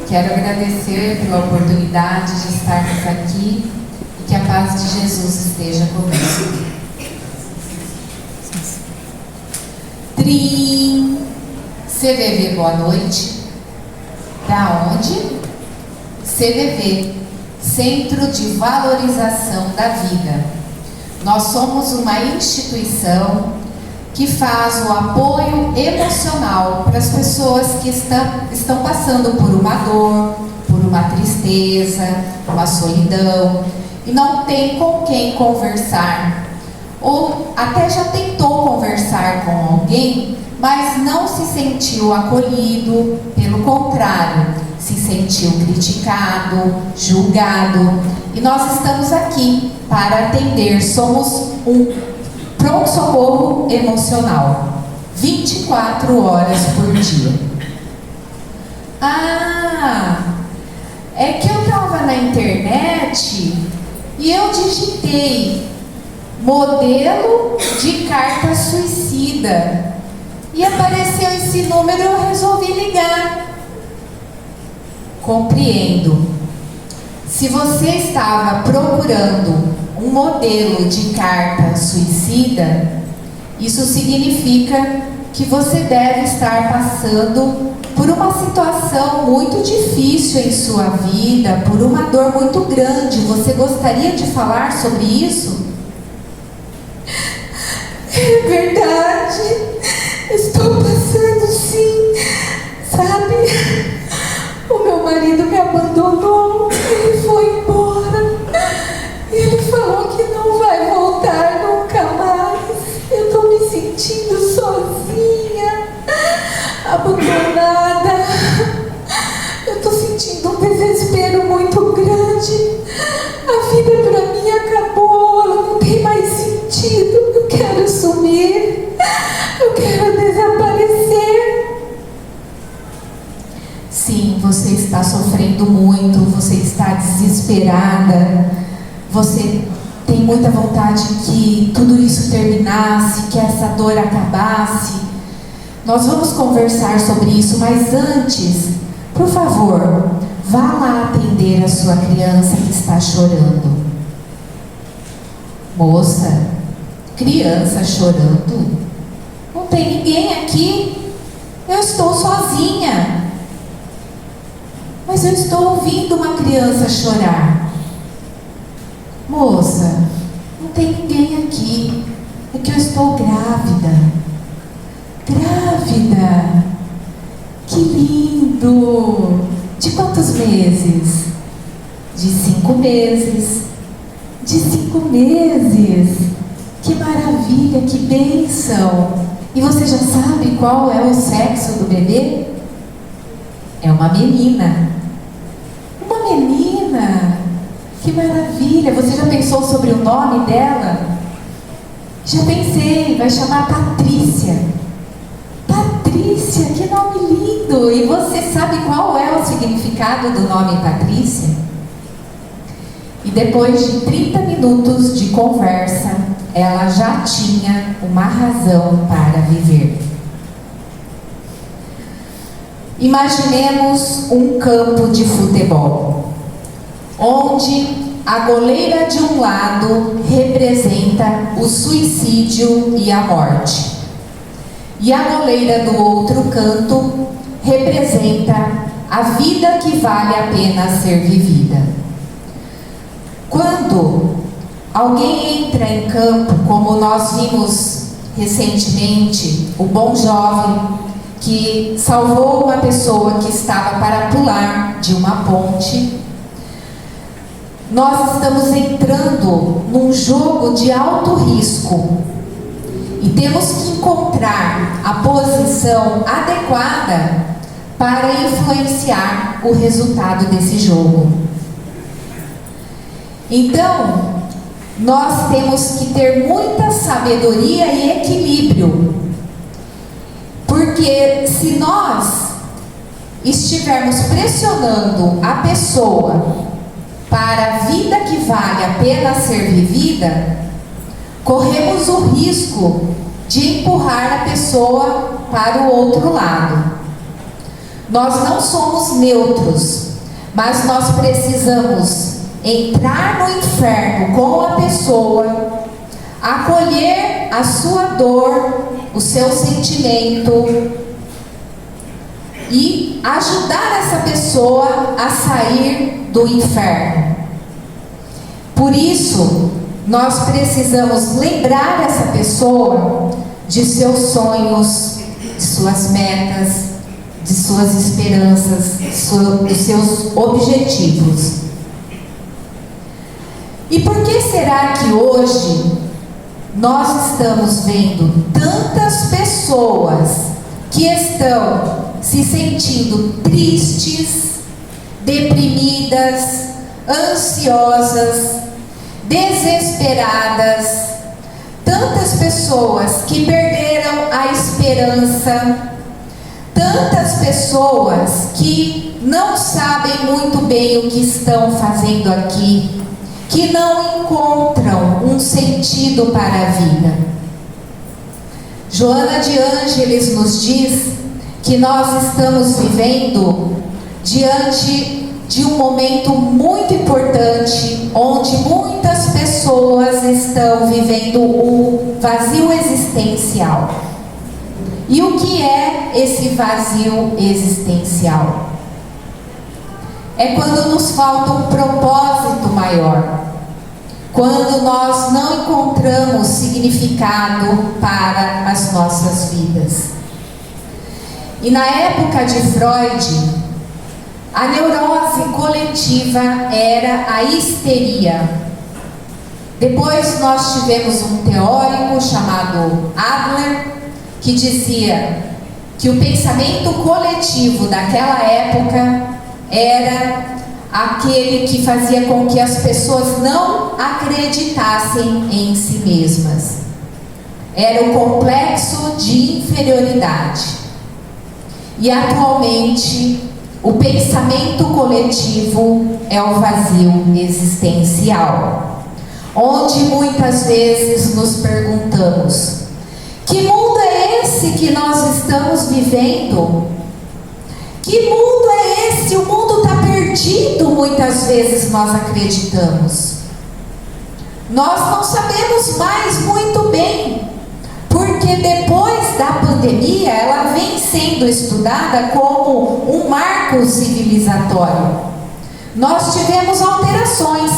Quero agradecer pela oportunidade de estarmos aqui e que a paz de Jesus esteja conosco. Trim! CVV, boa noite. Da onde? CVV, Centro de Valorização da Vida. Nós somos uma instituição que faz o apoio emocional para as pessoas que estão passando por uma dor, por uma tristeza, uma solidão, e não tem com quem conversar, ou até já tentou conversar com alguém, mas não se sentiu acolhido, pelo contrário, se sentiu criticado, julgado, e nós estamos aqui para atender. Somos um pronto-socorro emocional, 24 horas por dia. É que eu estava na internet e eu digitei modelo de carta suicida e apareceu esse número e eu resolvi ligar. Compreendo. Se você estava procurando um modelo de carta suicida, isso significa que você deve estar passando por uma situação muito difícil em sua vida, por uma dor muito grande. Você gostaria de falar sobre isso? É verdade, estou passando sim, sabe? O meu marido me abandonou, ele foi embora. Ele falou que não vai voltar nunca mais. Eu estou me sentindo sozinha, abandonada. Eu estou sentindo um desespero muito grande. A vida para mim acabou, ela não tem mais sentido. Eu quero sumir, eu quero desaparecer. Sim, você está sofrendo muito, você está desesperada. Você tem muita vontade que tudo isso terminasse, que essa dor acabasse. Nós vamos conversar sobre isso, mas antes, por favor, vá lá atender a sua criança que está chorando. Moça, criança chorando? Não tem ninguém aqui. Eu estou sozinha. Mas eu estou ouvindo uma criança chorar. Moça, não tem ninguém aqui. É que eu estou grávida. Grávida? Que lindo! De quantos meses? De 5 meses. De 5 meses! Que maravilha, que bênção! E você já sabe qual é o sexo do bebê? É uma menina. Uma menina! Que maravilha! Você já pensou sobre o nome dela? Já pensei, vai chamar Patrícia. Patrícia, que nome lindo! E você sabe qual é o significado do nome Patrícia? E depois de 30 minutos de conversa, ela já tinha uma razão para viver. Imaginemos um campo de futebol, onde a goleira de um lado representa o suicídio e a morte, e a goleira do outro canto representa a vida que vale a pena ser vivida. Quando alguém entra em campo, como nós vimos recentemente, o bom jovem que salvou uma pessoa que estava para pular de uma ponte, nós estamos entrando num jogo de alto risco e temos que encontrar a posição adequada para influenciar o resultado desse jogo. Então, nós temos que ter muita sabedoria e equilíbrio, porque se nós estivermos pressionando a pessoa para a vida que vale a pena ser vivida, corremos o risco de empurrar a pessoa para o outro lado. Nós não somos neutros, mas nós precisamos entrar no inferno com a pessoa, acolher a sua dor, o seu sentimento e ajudar essa pessoa a sair do inferno. Por isso, nós precisamos lembrar essa pessoa de seus sonhos, de suas metas, de suas esperanças, dos seus objetivos. E por que será que hoje nós estamos vendo tantas pessoas que estão se sentindo tristes, deprimidas, ansiosas, desesperadas, tantas pessoas que perderam a esperança, tantas pessoas que não sabem muito bem o que estão fazendo aqui, que não encontram um sentido para a vida? Joana de Ângeles nos diz que nós estamos vivendo diante de um momento muito importante, onde muitas pessoas estão vivendo o vazio existencial. E o que é esse vazio existencial? É quando nos falta um propósito maior, quando nós não encontramos significado para as nossas vidas. E na época de Freud, a neurose coletiva era a histeria. Depois nós tivemos um teórico chamado Adler, que dizia que o pensamento coletivo daquela época era aquele que fazia com que as pessoas não acreditassem em si mesmas. Era o complexo de inferioridade. E atualmente, o pensamento coletivo é o vazio existencial, onde muitas vezes nos perguntamos: que mundo é esse que nós estamos vivendo? Que mundo é esse? O mundo está perdido, muitas vezes nós acreditamos. Nós não sabemos mais muito bem, porque depois da pandemia, ela vem sendo estudada como um marco civilizatório. Nós tivemos alterações.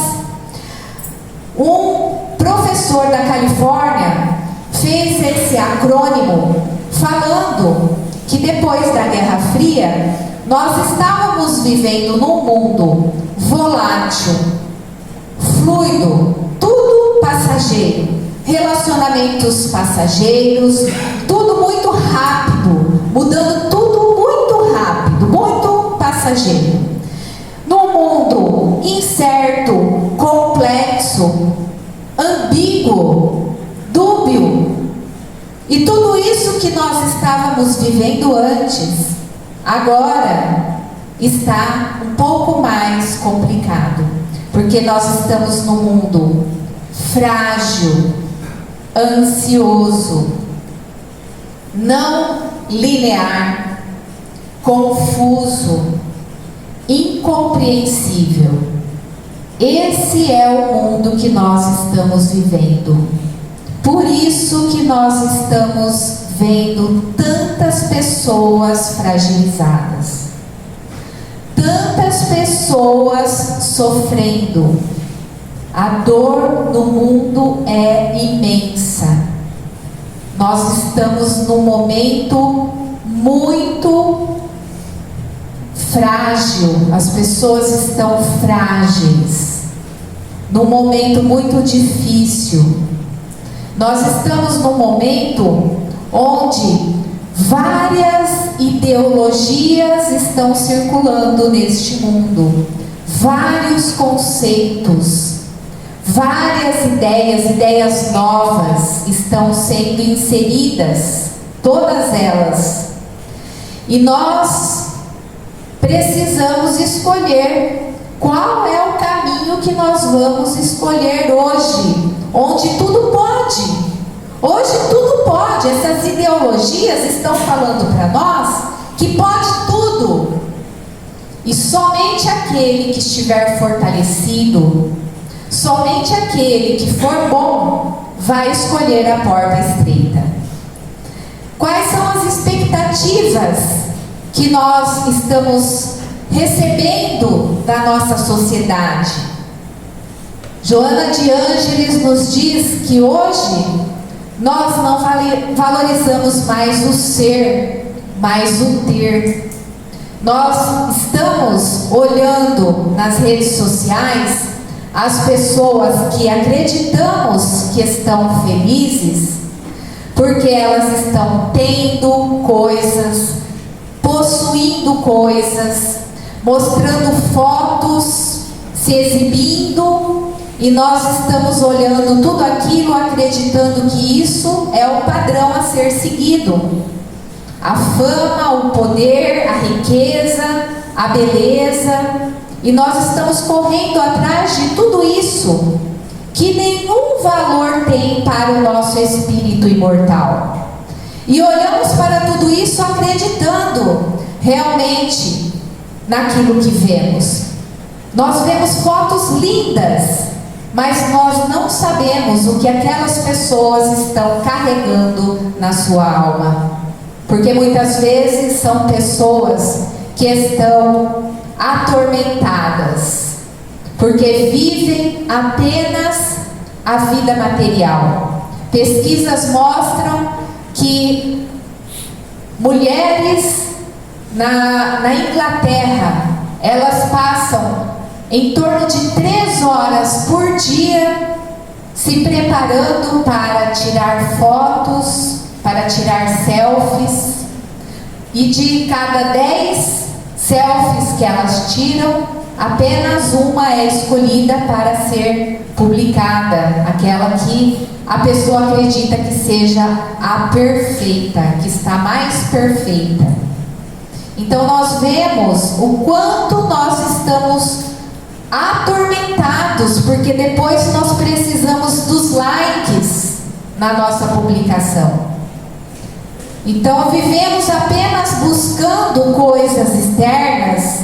Um professor da Califórnia fez esse acrônimo falando que depois da Guerra Fria, nós estávamos vivendo num mundo volátil, fluido, tudo passageiro, relacionamentos passageiros, tudo muito rápido, mudando tudo muito rápido, muito passageiro. Num mundo incerto, complexo, ambíguo, dúbio. E tudo isso que nós estávamos vivendo antes, agora está um pouco mais complicado, porque nós estamos num mundo frágil, ansioso, não linear, confuso, incompreensível. Esse é o mundo que nós estamos vivendo. Por isso que nós estamos vendo tantas pessoas fragilizadas, tantas pessoas sofrendo. A dor no mundo é imensa. Nós estamos num momento muito frágil, as pessoas estão frágeis, num momento muito difícil. Nós estamos num momento onde várias ideologias estão circulando neste mundo, vários conceitos, várias ideias novas estão sendo inseridas, todas elas. E nós precisamos escolher qual é o caminho que nós vamos escolher hoje, onde tudo pode. Hoje tudo pode. Essas ideologias estão falando para nós que pode tudo. tudo. E somente aquele que estiver fortalecido, somente aquele que for bom, vai escolher a porta estreita. Quais são as expectativas que nós estamos recebendo da nossa sociedade? Joana de Ângeles nos diz que hoje nós não valorizamos mais o ser, mas o ter. Nós estamos olhando nas redes sociais as pessoas que acreditamos que estão felizes, porque elas estão tendo coisas, possuindo coisas, mostrando fotos, se exibindo, e nós estamos olhando tudo aquilo, acreditando que isso é o padrão a ser seguido. A fama, o poder, a riqueza, a beleza, e nós estamos correndo atrás de tudo isso, que nenhum valor tem para o nosso espírito imortal. E olhamos para tudo isso acreditando realmente naquilo que vemos. Nós vemos fotos lindas, mas nós não sabemos o que aquelas pessoas estão carregando na sua alma. Porque muitas vezes são pessoas que estão atormentadas, porque vivem apenas a vida material. Pesquisas mostram que mulheres na Inglaterra, elas passam em torno de 3 horas por dia se preparando para tirar fotos, para tirar selfies, e de cada 10 selfies que elas tiram, apenas uma é escolhida para ser publicada, aquela que a pessoa acredita que seja a perfeita, que está mais perfeita. Então nós vemos o quanto nós estamos atormentados, porque depois nós precisamos dos likes na nossa publicação. Então vivemos apenas buscando coisas externas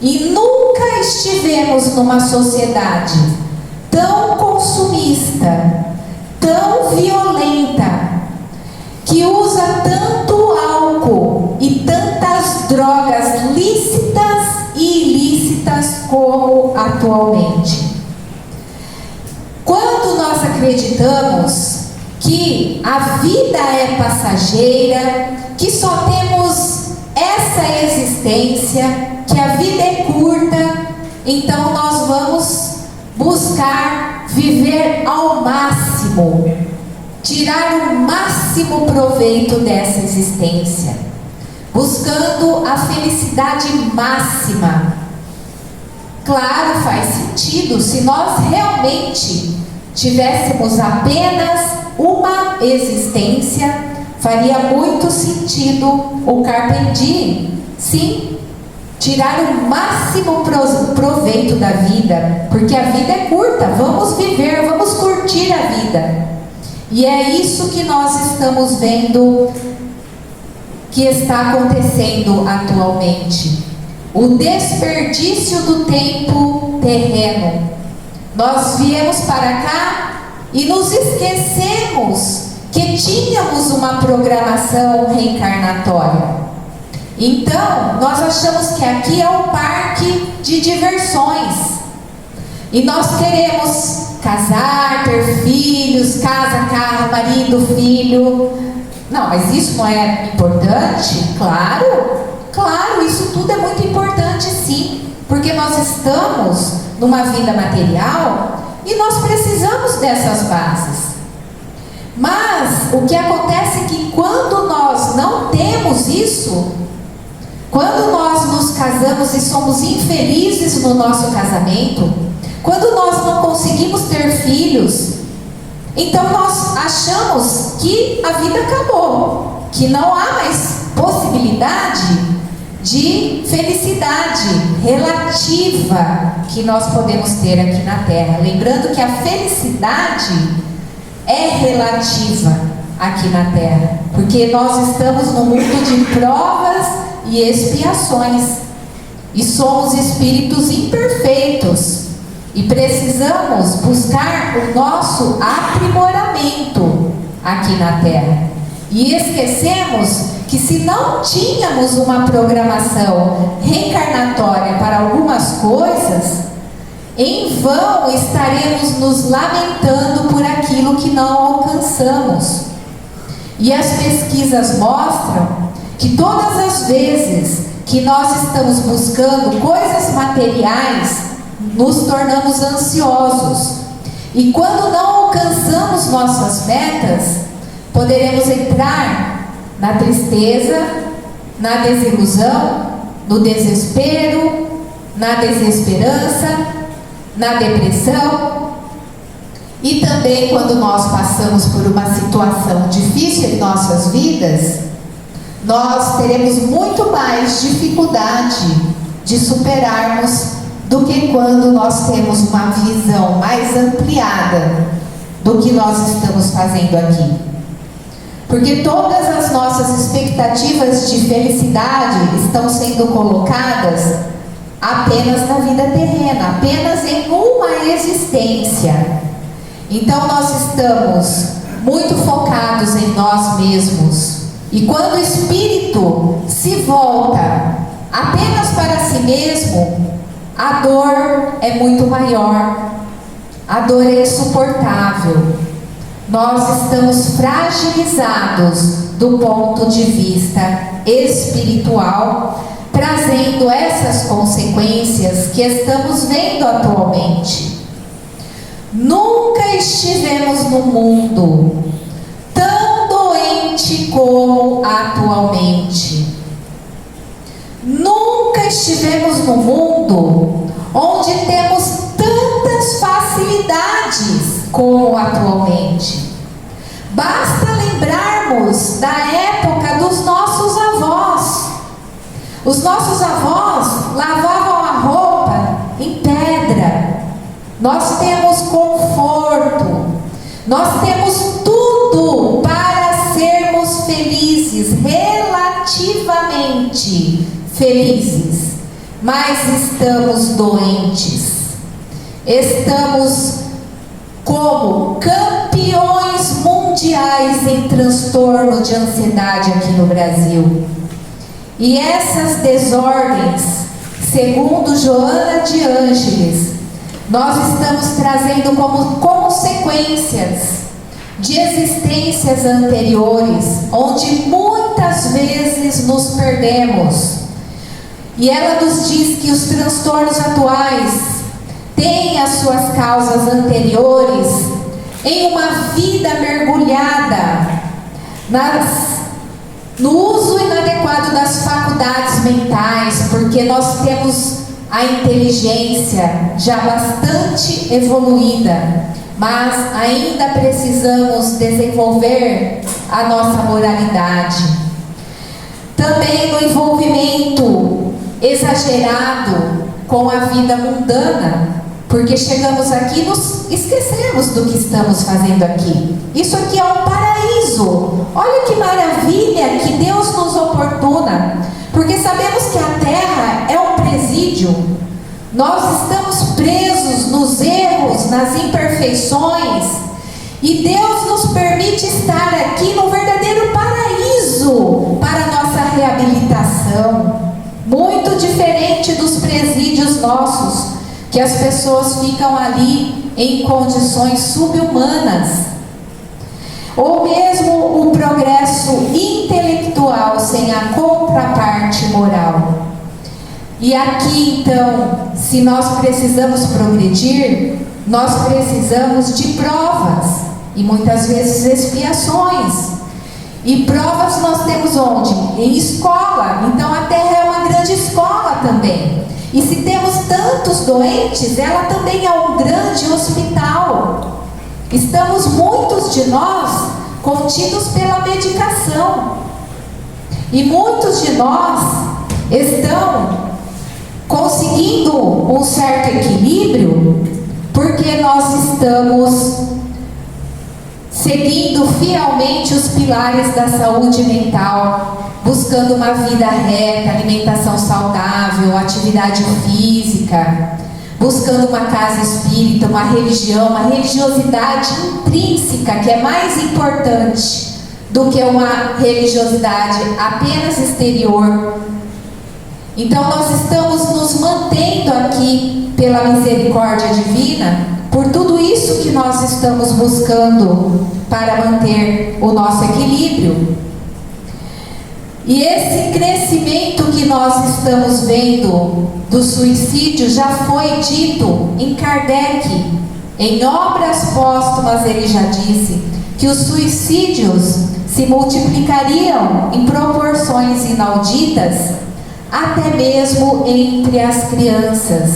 e nunca estivemos numa sociedade tão consumista, tão violenta, que usa tanto álcool e tantas drogas lícitas e ilícitas como atualmente. Quando nós acreditamos que a vida é passageira, que só temos essa existência, que a vida é curta, então nós vamos buscar viver ao máximo, tirar o máximo proveito dessa existência, buscando a felicidade máxima. Claro, faz sentido se nós realmente tivéssemos apenas uma existência, faria muito sentido o Carpe Diem, sim, tirar o máximo proveito da vida, porque a vida é curta, vamos viver, vamos curtir a vida. E é isso que nós estamos vendo que está acontecendo atualmente, o desperdício do tempo terreno. Nós viemos para cá e nos esquecemos que tínhamos uma programação reencarnatória. Então, nós achamos que aqui é um parque de diversões. E nós queremos casar, ter filhos, casa, carro, marido, filho. Não, mas isso não é importante? Claro, isso tudo é muito importante sim. Porque nós estamos numa vida material e nós precisamos dessas bases. Mas o que acontece é que quando nós não temos isso, quando nós nos casamos e somos infelizes no nosso casamento, quando nós não conseguimos ter filhos, então nós achamos que a vida acabou, que não há mais possibilidade de felicidade relativa que nós podemos ter aqui na Terra. Lembrando que a felicidade é relativa aqui na Terra, porque nós estamos num mundo de provas e expiações. E somos espíritos imperfeitos e precisamos buscar o nosso aprimoramento aqui na Terra. E esquecemos que se não tínhamos uma programação reencarnatória para algumas coisas, em vão estaremos nos lamentando por aquilo que não alcançamos. E as pesquisas mostram que todas as vezes que nós estamos buscando coisas materiais, nos tornamos ansiosos. E quando não alcançamos nossas metas, poderemos entrar na tristeza, na desilusão, no desespero, na desesperança, na depressão. E também quando nós passamos por uma situação difícil em nossas vidas, nós teremos muito mais dificuldade de superarmos do que quando nós temos uma visão mais ampliada do que nós estamos fazendo aqui. Porque todas as nossas expectativas de felicidade estão sendo colocadas apenas na vida terrena, apenas em uma existência. Então nós estamos muito focados em nós mesmos. E quando o espírito se volta apenas para si mesmo, a dor é muito maior, a dor é insuportável. Nós estamos fragilizados do ponto de vista espiritual, trazendo essas consequências que estamos vendo atualmente. Nunca estivemos no mundo tão doente como atualmente. Nunca estivemos no mundo onde temos tantas facilidades como atualmente. Basta lembrarmos da época dos nossos avós. Os nossos avós lavavam a roupa em pedra. Nós temos conforto. Nós temos tudo para sermos felizes, relativamente felizes. Mas estamos doentes. Estamos como campeões mundiais em transtorno de ansiedade aqui no Brasil. E essas desordens, segundo Joana de Ângeles, nós estamos trazendo como consequências de existências anteriores, onde muitas vezes nos perdemos. E ela nos diz que os transtornos atuais têm as suas causas anteriores em uma vida mergulhada no uso inadequado das faculdades mentais, porque nós temos a inteligência já bastante evoluída, mas ainda precisamos desenvolver a nossa moralidade. Também no envolvimento exagerado com a vida mundana, porque chegamos aqui e nos esquecemos do que estamos fazendo aqui. Isso aqui é um paraíso. Olha que maravilha que Deus nos oportuna, porque sabemos que a Terra é um presídio. Nós estamos presos nos erros, nas imperfeições, e Deus nos permite estar aqui no verdadeiro paraíso para a nossa reabilitação. Muito diferente dos presídios nossos, que as pessoas ficam ali em condições subhumanas. Ou mesmo o progresso intelectual sem a contraparte moral. E aqui então, se nós precisamos progredir, nós precisamos de provas e muitas vezes expiações. E provas nós temos onde? Em escola. Então a Terra é uma grande escola também. E se temos tantos doentes, ela também é um grande hospital. Estamos muitos de nós contidos pela medicação. E muitos de nós estão conseguindo um certo equilíbrio porque nós estamos seguindo fielmente os pilares da saúde mental, buscando uma vida reta, alimentação saudável, atividade física, buscando uma casa espírita, uma religião, uma religiosidade intrínseca, que é mais importante do que uma religiosidade apenas exterior. Então nós estamos nos mantendo aqui pela misericórdia divina, por tudo isso que nós estamos buscando para manter o nosso equilíbrio. E esse crescimento que nós estamos vendo do suicídio já foi dito em Kardec. Em obras póstumas ele já disse que os suicídios se multiplicariam em proporções inauditas, até mesmo entre as crianças.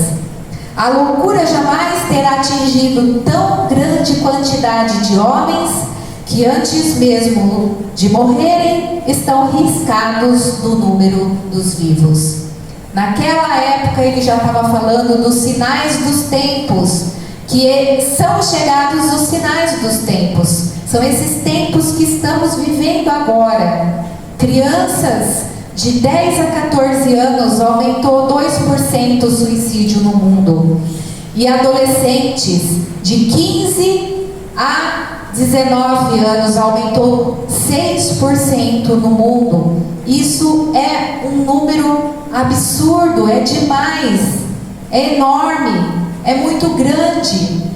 A loucura jamais terá atingido tão grande quantidade de homens que antes mesmo de morrerem estão riscados no número dos vivos. Naquela época ele já estava falando dos sinais dos tempos, que são chegados os sinais dos tempos. São esses tempos que estamos vivendo agora. Crianças de 10 a 14 anos aumentou 2% o suicídio no mundo. E adolescentes de 15 a 19 anos aumentou 6% no mundo. Isso é um número absurdo, é demais, é enorme, é muito grande.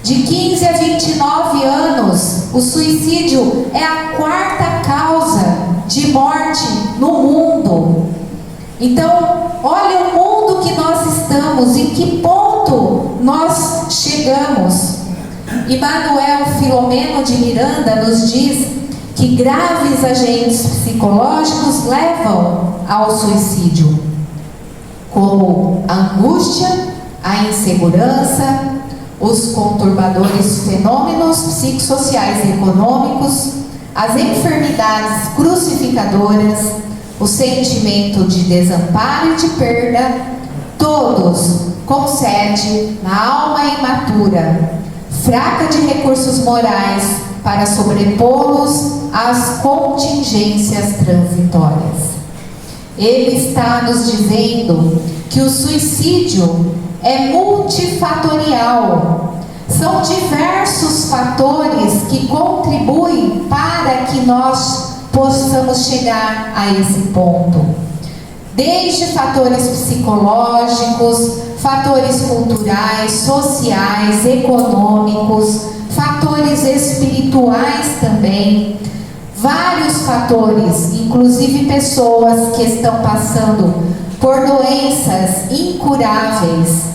De 15 a 29 anos, o suicídio é a quarta causa de morte no mundo. Então, olha o mundo que nós estamos, em que ponto nós chegamos. Manuel Filomeno de Miranda nos diz que graves agentes psicológicos levam ao suicídio, como a angústia, a insegurança, os conturbadores fenômenos psicossociais e econômicos, as enfermidades crucificadoras, o sentimento de desamparo e de perda, todos com sede na alma imatura, fraca de recursos morais para sobrepô-los às contingências transitórias. Ele está nos dizendo que o suicídio é multifatorial. São diversos fatores que contribuem para que nós possamos chegar a esse ponto. Desde fatores psicológicos, fatores culturais, sociais, econômicos, fatores espirituais também. Vários fatores, inclusive pessoas que estão passando por doenças incuráveis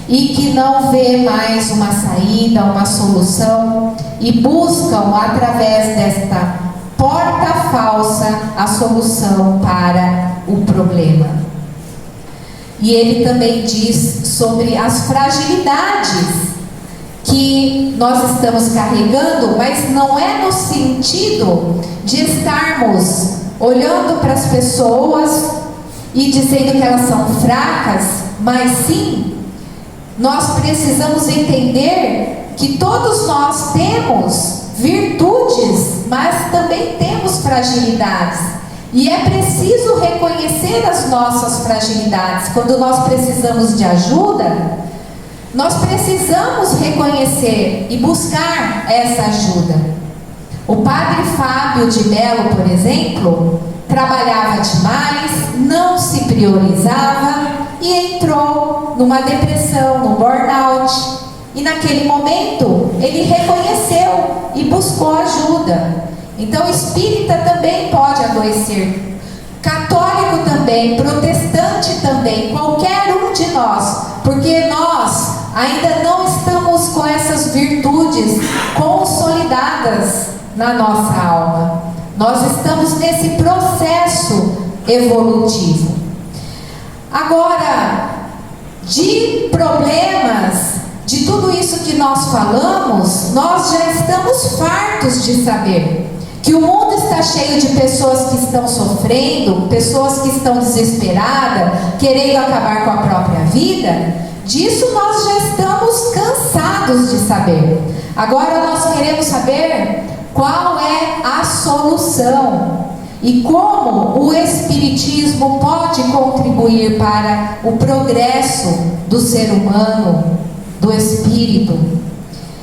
e que não vê mais uma saída, uma solução, e buscam através desta porta falsa a solução para o problema. E ele também diz sobre as fragilidades que nós estamos carregando, mas não é no sentido de estarmos olhando para as pessoas e dizendo que elas são fracas, mas sim, nós precisamos entender que todos nós temos virtudes, mas também temos fragilidades. E é preciso reconhecer as nossas fragilidades. Quando nós precisamos de ajuda, nós precisamos reconhecer e buscar essa ajuda. O padre Fábio de Mello, por exemplo, trabalhava demais, não se priorizava e entrou numa depressão, num burnout. E naquele momento ele reconheceu e buscou ajuda. Então o espírita também pode adoecer, católico também, protestante também, qualquer um de nós, porque nós ainda não estamos com essas virtudes consolidadas na nossa alma. Nós estamos nesse processo evolutivo. Agora, de problemas, de tudo isso que nós falamos, nós já estamos fartos de saber que o mundo está cheio de pessoas que estão sofrendo, pessoas que estão desesperadas, querendo acabar com a própria vida. Disso nós já estamos cansados de saber. Agora nós queremos saber qual é a solução. e como o Espiritismo pode contribuir para o progresso do ser humano, do espírito.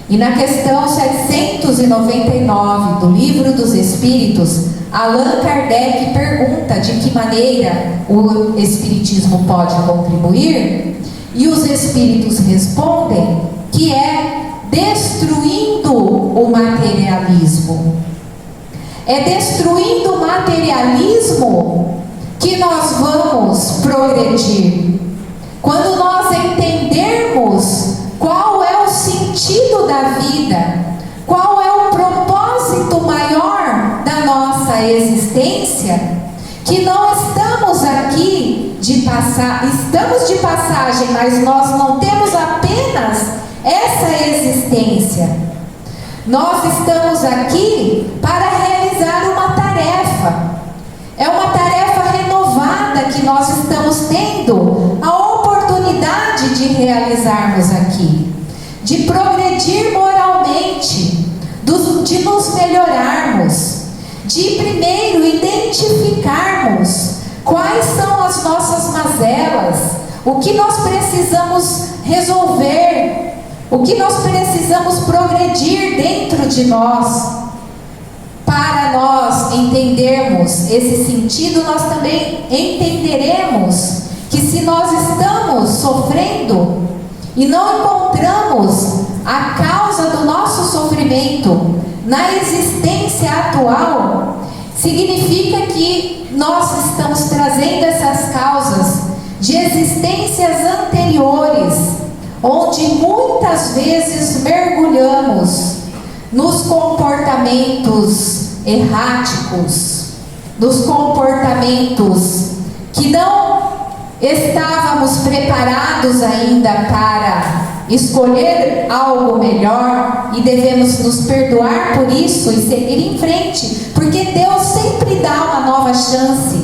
E na questão 799 do Livro dos Espíritos, Allan Kardec pergunta de que maneira o Espiritismo pode contribuir, e os Espíritos respondem que é destruindo o materialismo. É destruindo o materialismo que nós vamos progredir. Quando nós entendermos qual é o sentido da vida, qual é o propósito maior da nossa existência, que não estamos aqui estamos de passagem, mas nós não temos apenas essa existência. Nós estamos aqui para realizar uma tarefa. É uma tarefa renovada que nós estamos tendo a oportunidade de realizarmos aqui, de progredir moralmente, de nos melhorarmos, de primeiro identificarmos quais são as nossas mazelas, o que nós precisamos resolver, o que nós precisamos progredir dentro de nós. Para nós entendermos esse sentido, nós também entenderemos que se nós estamos sofrendo e não encontramos a causa do nosso sofrimento na existência atual, significa que nós estamos trazendo essas causas de existências anteriores, onde muitas vezes mergulhamos nos comportamentos erráticos, nos comportamentos que não estávamos preparados ainda para escolher algo melhor, e devemos nos perdoar por isso e seguir em frente, porque Deus sempre dá uma nova chance.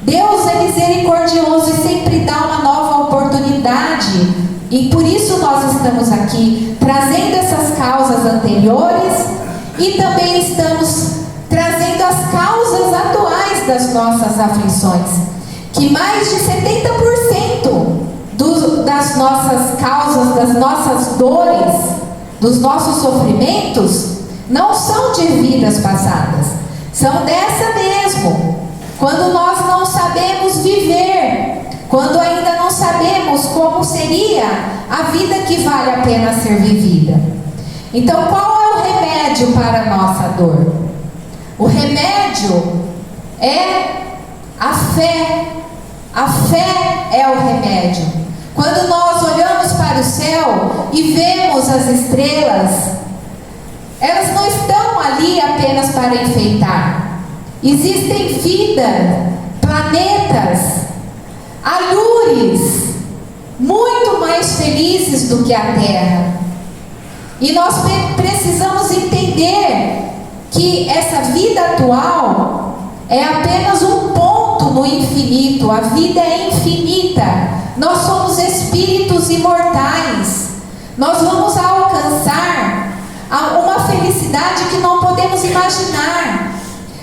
Deus é misericordioso e sempre dá uma nova oportunidade, e por isso nós estamos aqui trazendo essas causas anteriores e também estamos trazendo as causas atuais das nossas aflições, que mais de 70% das nossas causas, das nossas dores, dos nossos sofrimentos, não são de vidas passadas, são dessa mesmo. Quando nós não sabemos viver, quando ainda não sabemos como seria a vida que vale a pena ser vivida. Então, qual é o remédio para a nossa dor? O remédio é a fé. A fé é o remédio. Quando nós olhamos para o céu e vemos as estrelas, elas não estão ali apenas para enfeitar. Existem vida, planetas, alures, muito mais felizes do que a Terra. E nós precisamos entender que essa vida atual é apenas um ponto no infinito. A vida é infinita. Nós somos espíritos imortais. Nós vamos alcançar uma felicidade que não podemos imaginar.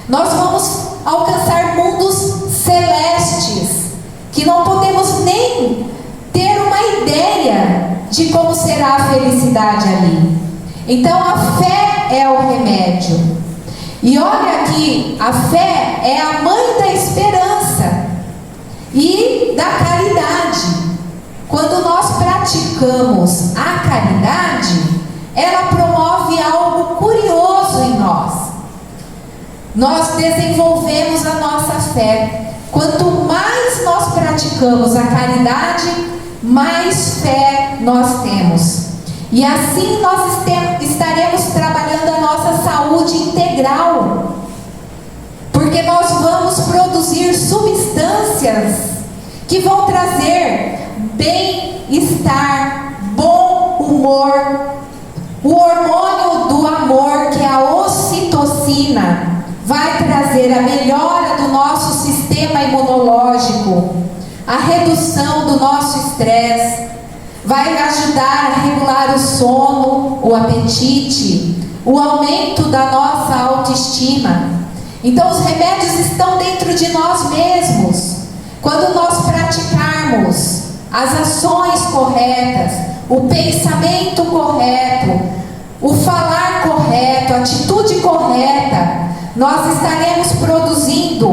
Nós vamos alcançar mundos celestes que não podemos nem ter uma ideia de como será a felicidade ali. Então a fé é o remédio. E olha aqui, a fé é a mãe da esperança e da caridade. Quando nós praticamos a caridade, ela promove algo curioso em nós. Nós desenvolvemos a nossa fé. Quanto mais nós praticamos a caridade, mais fé nós temos. E assim nós estaremos trabalhando a nossa saúde integral, porque nós vamos produzir substâncias que vão trazer bem-estar, bom humor, o hormônio do amor, que é a ocitocina, vai trazer a melhora do nosso sistema imunológico, a redução do nosso estresse, vai ajudar a regular o sono, o apetite, o aumento da nossa autoestima. Então os remédios estão dentro de nós mesmos. Quando nós praticarmos as ações corretas, o pensamento correto, o falar correto, a atitude correta, nós estaremos produzindo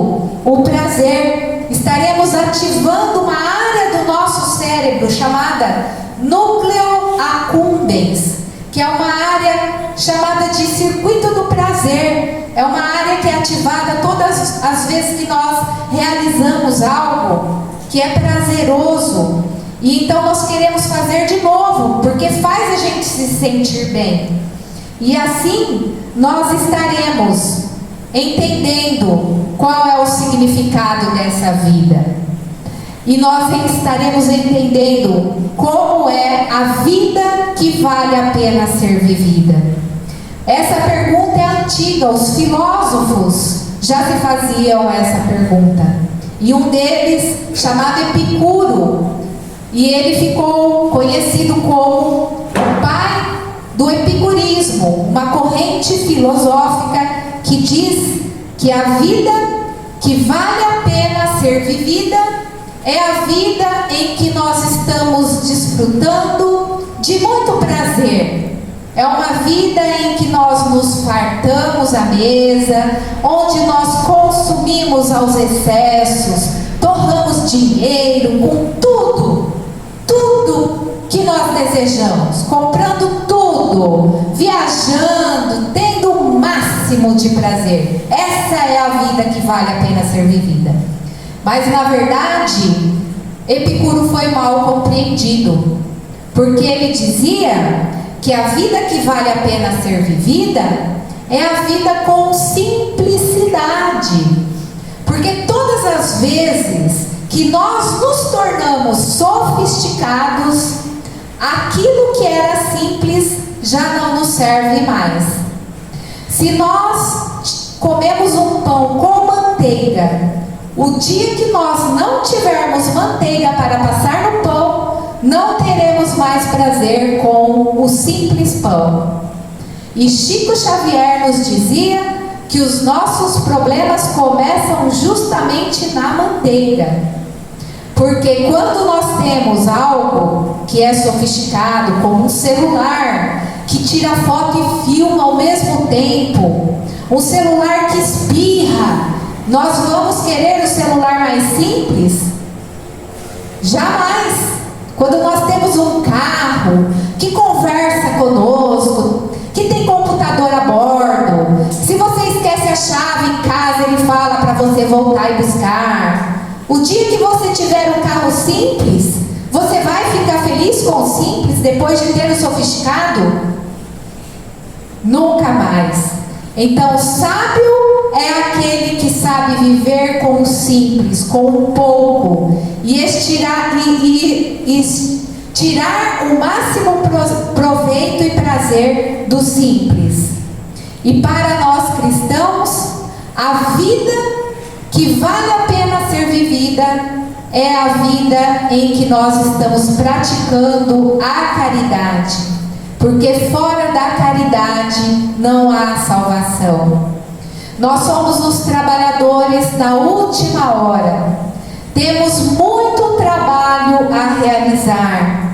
o prazer, estaremos ativando uma área do nosso cérebro chamada núcleo accumbens, que é uma área chamada de circuito do prazer. É uma área que é ativada todas as vezes que nós realizamos algo que é prazeroso. E então nós queremos fazer de novo, porque faz a gente se sentir bem. E assim nós estaremos entendendo qual é o significado dessa vida. E nós estaremos entendendo como é a vida que vale a pena ser vivida. Essa pergunta é antiga, os filósofos já se faziam essa pergunta. E um deles, chamado Epicuro, e ele ficou conhecido como o pai do epicurismo, uma corrente filosófica que diz que a vida que vale a pena ser vivida é a vida em que nós estamos desfrutando de muito prazer. É uma vida em que nós nos fartamos à mesa, onde nós consumimos aos excessos, torramos dinheiro com tudo que nós desejamos, comprando tudo, viajando, tendo o máximo de prazer. Essa é a vida que vale a pena ser vivida. Mas na verdade, Epicuro foi mal compreendido, porque ele dizia que a vida que vale a pena ser vivida é a vida com simplicidade. Porque todas as vezes que nós nos tornamos sofisticados, aquilo que era simples já não nos serve mais. Se nós comemos um pão com manteiga, o dia que nós não tivermos manteiga para passar no pão, não teremos mais prazer com o simples pão. E Chico Xavier nos dizia que os nossos problemas começam justamente na manteiga. Porque quando nós temos algo que é sofisticado, como um celular, que tira foto e filma ao mesmo tempo, um celular que espirra, nós vamos querer o celular mais simples? Jamais. Quando nós temos um carro que conversa conosco, que tem computador a bordo, se você esquece a chave em casa, ele fala para você voltar e buscar. O dia que você tiver um carro simples, você vai ficar feliz com o simples depois de ter o sofisticado? Nunca mais. Então, sábio é aquele que sabe viver com o simples, com o pouco, e tirar o máximo proveito e prazer do simples. E para nós cristãos, a vida que vale a pena ser vivida é a vida em que nós estamos praticando a caridade, porque fora da caridade não há salvação. Nós somos os trabalhadores da última hora, temos muito trabalho a realizar.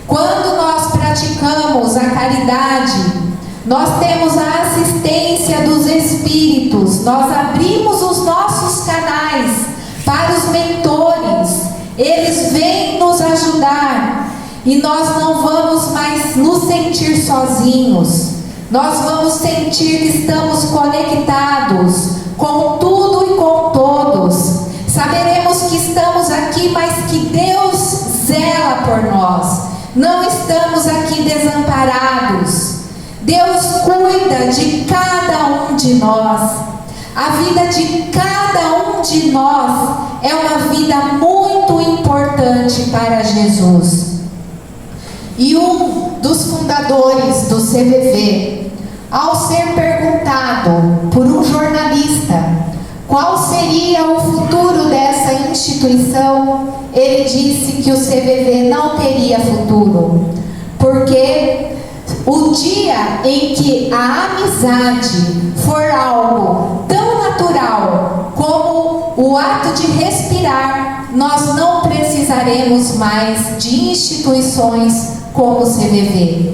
Quando nós praticamos a caridade, nós temos a assistência dos Espíritos, nós abrimos os nossos canais para os mentores, eles vêm nos ajudar e nós não vamos mais nos sentir sozinhos, nós vamos sentir que estamos conectados com tudo e com todos, saberemos que estamos aqui, mas que Deus zela por nós, não estamos aqui desamparados. Deus cuida de cada um de nós. A vida de cada um de nós é uma vida muito importante para Jesus. E um dos fundadores do CVV, ao ser perguntado por um jornalista qual seria o futuro dessa instituição, ele disse que o CVV não teria futuro, porque o dia em que a amizade for algo tão natural como o ato de respirar, nós não precisaremos mais de instituições como o CVV.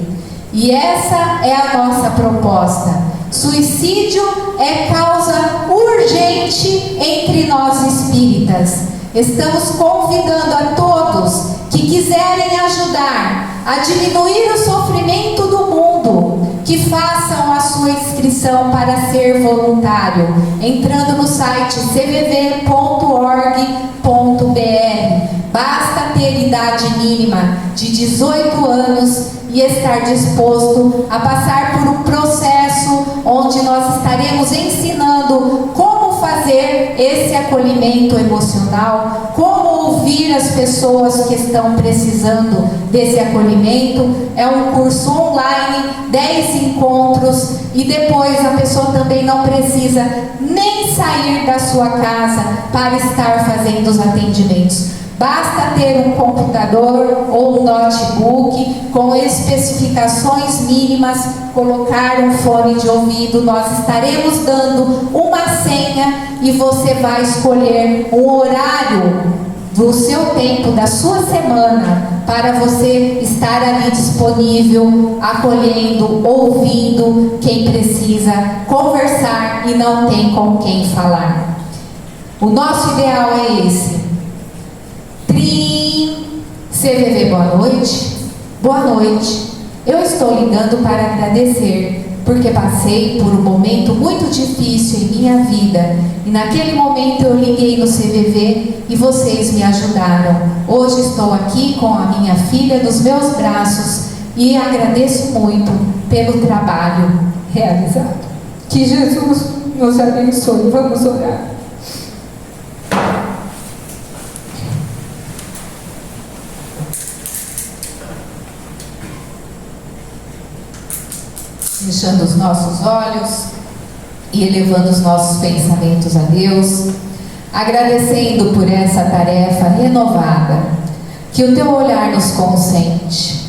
E essa é a nossa proposta. Suicídio é causa urgente entre nós espíritas. Estamos convidando a todos que quiserem ajudar a diminuir o sofrimento do mundo, que façam a sua inscrição para ser voluntário, entrando no site cvv.org.br. Basta ter idade mínima de 18 anos e estar disposto a passar por um processo onde nós estaremos ensinando como fazer esse acolhimento emocional, como ouvir as pessoas que estão precisando desse acolhimento. É um curso online, 10 encontros, e depois a pessoa também não precisa nem sair da sua casa para estar fazendo os atendimentos. Basta ter um computador ou um notebook com especificações mínimas, colocar um fone de ouvido. Nós estaremos dando uma senha e você vai escolher um horário do seu tempo, da sua semana, para você estar ali disponível, acolhendo, ouvindo quem precisa conversar e não tem com quem falar. O nosso ideal é esse. CVV, boa noite. Boa noite. Eu estou ligando para agradecer, porque passei por um momento muito difícil em minha vida, e naquele momento eu liguei no CVV e vocês me ajudaram. Hoje estou aqui com a minha filha nos meus braços e agradeço muito pelo trabalho realizado. Que Jesus nos abençoe. Vamos orar. Fechando os nossos olhos e elevando os nossos pensamentos a Deus, agradecendo por essa tarefa renovada, que o teu olhar nos consente.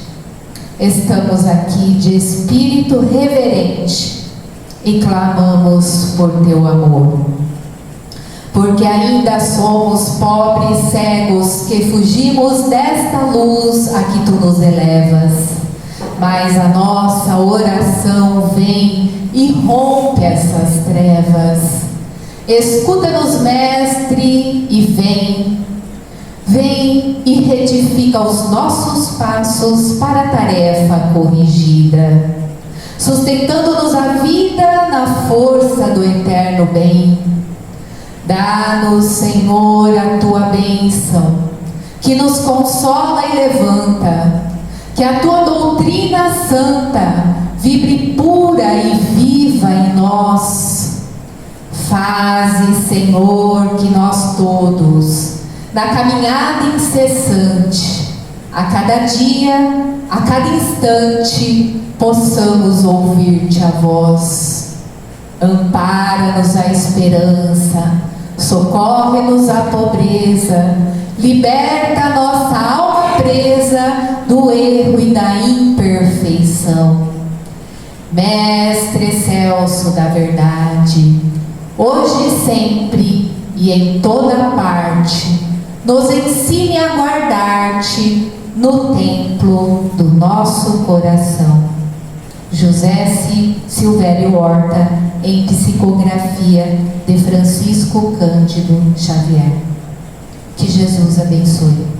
Estamos aqui de espírito reverente e clamamos por teu amor, porque ainda somos pobres cegos que fugimos desta luz a que tu nos elevas. Mas a nossa oração vem e rompe essas trevas. Escuta-nos, Mestre, e vem. Vem e retifica os nossos passos para a tarefa corrigida, sustentando-nos a vida na força do eterno bem. Dá-nos, Senhor, a tua bênção, que nos consola e levanta. Que a tua doutrina santa vibre pura e viva em nós. Faze, Senhor, que nós todos, na caminhada incessante, a cada dia, a cada instante, possamos ouvir-te a voz. Ampara-nos a esperança, socorre-nos a pobreza, liberta a nossa alma presa do erro e da imperfeição. Mestre excelso da verdade, hoje e sempre e em toda parte, nos ensine a guardar-te no templo do nosso coração. José Silvério Horta, em psicografia de Francisco Cândido Xavier. Que Jesus abençoe.